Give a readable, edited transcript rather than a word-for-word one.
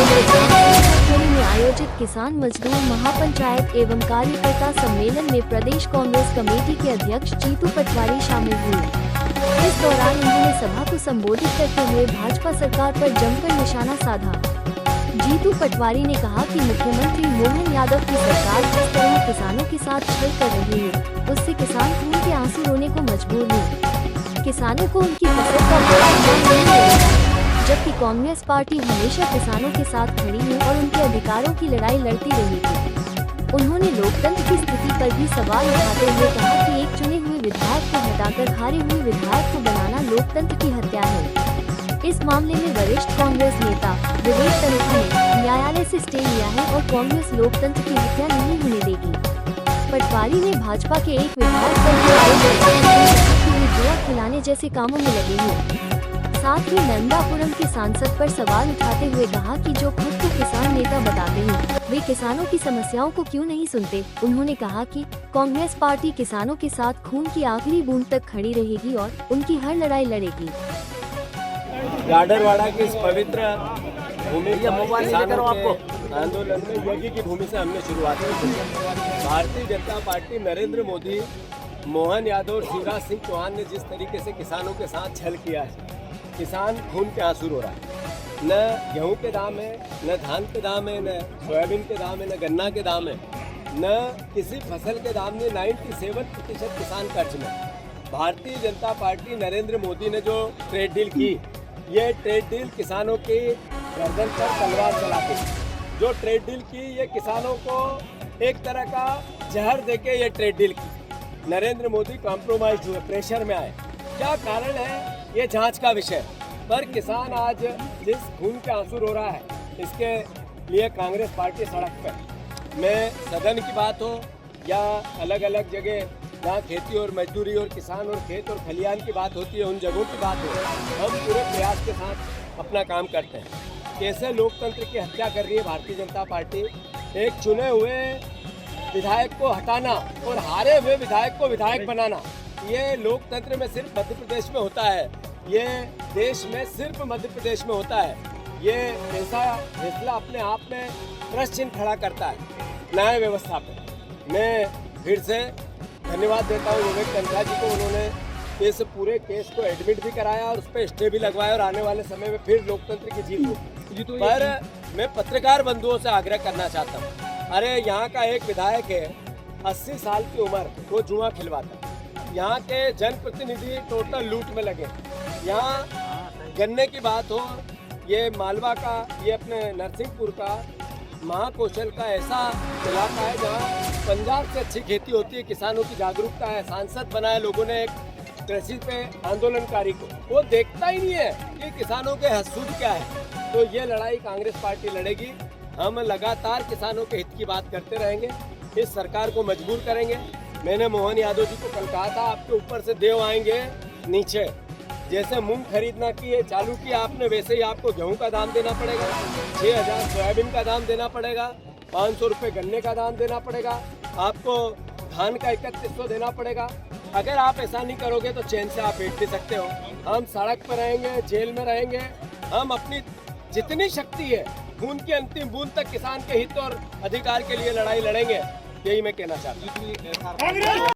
में आयोजित किसान मजदूर महापंचायत एवं कार्यकर्ता सम्मेलन में प्रदेश कांग्रेस कमेटी के अध्यक्ष जीतू पटवारी शामिल हुए। इस दौरान उन्होंने सभा को संबोधित करते हुए भाजपा सरकार पर जमकर निशाना साधा। जीतू पटवारी ने कहा कि मुख्यमंत्री मोहन यादव की सरकार जिस तरह किसानों के साथ छल कर रही है, उससे किसान खून के आंसू रोने को मजबूर हैं। किसानों को उनकी फसल का नुकसान नहीं मिलेगा, जबकि कांग्रेस पार्टी हमेशा किसानों के साथ खड़ी है और उनके अधिकारों की लड़ाई लड़ती रहेगी। उन्होंने लोकतंत्र की स्थिति पर भी सवाल उठाते हुए कहा कि एक चुने हुए विधायक को हटाकर हारे हुए विधायक को बनाना लोकतंत्र की हत्या है। इस मामले में वरिष्ठ कांग्रेस नेता विवेक तन्खा ने न्यायालय से स्टे लिया है और कांग्रेस लोकतंत्र की हत्या नहीं होने देगी। पटवारी ने भाजपा के एक विधायक पर जुआ खिलाने जैसे कामों में लगे हैं। साथ ही नंदापुरम के सांसद पर सवाल उठाते हुए कहा कि जो खुद को किसान नेता बताते हैं, वे किसानों की समस्याओं को क्यों नहीं सुनते। उन्होंने कहा कि कांग्रेस पार्टी किसानों के साथ खून की आखिरी बूंद तक खड़ी रहेगी और उनकी हर लड़ाई लड़ेगी। गाडरवाड़ा की इस पवित्र भूमि आपको आंदोलन में यज्ञ की भूमि से हमने शुरुआत की। भारतीय जनता पार्टी नरेंद्र मोदी, मोहन यादव और शिवराज सिंह चौहान ने जिस तरीके से किसानों के साथ छल किया है, किसान खून के आंसू रो रहा है। न गेहूं के दाम है, न धान के दाम है, न सोयाबीन के दाम है, न गन्ना के दाम है, न किसी फसल के दाम में। 97% किसान कर्ज में। भारतीय जनता पार्टी नरेंद्र मोदी ने जो ट्रेड डील की, ये ट्रेड डील किसानों की गर्दन पर तलवार चलाती। जो ट्रेड डील की, ये किसानों को एक तरह का जहर देके ये ट्रेड डील की। नरेंद्र मोदी कॉम्प्रोमाइज हुए, प्रेशर में आए। क्या कारण है, ये जांच का विषय। पर किसान आज जिस खून के आंसू रो रहा है, इसके लिए कांग्रेस पार्टी सड़क पर। मैं सदन की बात हो या अलग अलग जगह जहाँ खेती और मजदूरी और किसान और खेत और खलियान की बात होती है, उन जगहों की बात हो, हम पूरे प्रयास के साथ अपना काम करते हैं। कैसे लोकतंत्र की हत्या कर रही है भारतीय जनता पार्टी। एक चुने हुए विधायक को हटाना और हारे हुए विधायक को विधायक बनाना, ये लोकतंत्र में सिर्फ मध्य प्रदेश में होता है। ये देश में सिर्फ मध्य प्रदेश में होता है। ये ऐसा फैसला अपने आप में प्रश्न चिन्ह खड़ा करता है न्याय व्यवस्था पर। मैं फिर से धन्यवाद देता हूँ विवेक तन्खा जी को। उन्होंने इस पूरे केस को एडमिट भी कराया और उस पर स्टे भी लगवाया और आने वाले समय में फिर लोकतंत्र की जीत होगी। पर मैं पत्रकार बंधुओं से आग्रह करना चाहता हूँ, अरे यहाँ का एक विधायक है, 80 साल की उम्र, वो जुआ खिलवाता। यहाँ के जनप्रतिनिधि टोटल लूट में लगे। यहाँ गन्ने की बात हो, ये मालवा का, ये अपने नरसिंहपुर का, महाकौशल का ऐसा इलाका है जहाँ पंजाब से अच्छी खेती होती है। किसानों की जागरूकता है। सांसद बनाया लोगों ने एक कृषि पे आंदोलनकारी को, वो देखता ही नहीं है कि किसानों के हसूद क्या है। तो ये लड़ाई कांग्रेस पार्टी लड़ेगी। हम लगातार किसानों के हित की बात करते रहेंगे, इस सरकार को मजबूर करेंगे। मैंने मोहन यादव जी को कल कहा था, आपके ऊपर से देव आएंगे नीचे। जैसे मूंग खरीदना की चालू किया आपने, वैसे ही आपको गेहूं का दाम देना पड़ेगा, 6000 सोयाबीन का दाम देना पड़ेगा, 500 रुपये गन्ने का दाम देना पड़ेगा, आपको धान का 3100 देना पड़ेगा। अगर आप ऐसा नहीं करोगे तो चैन से आप बैठ भी सकते हो। हम सड़क पर रहेंगे, जेल में रहेंगे। हम अपनी जितनी शक्ति है, खून की अंतिम बूंद तक किसान के हित और अधिकार के लिए लड़ाई लड़ेंगे। यही मैं कहना चाहता हूँ।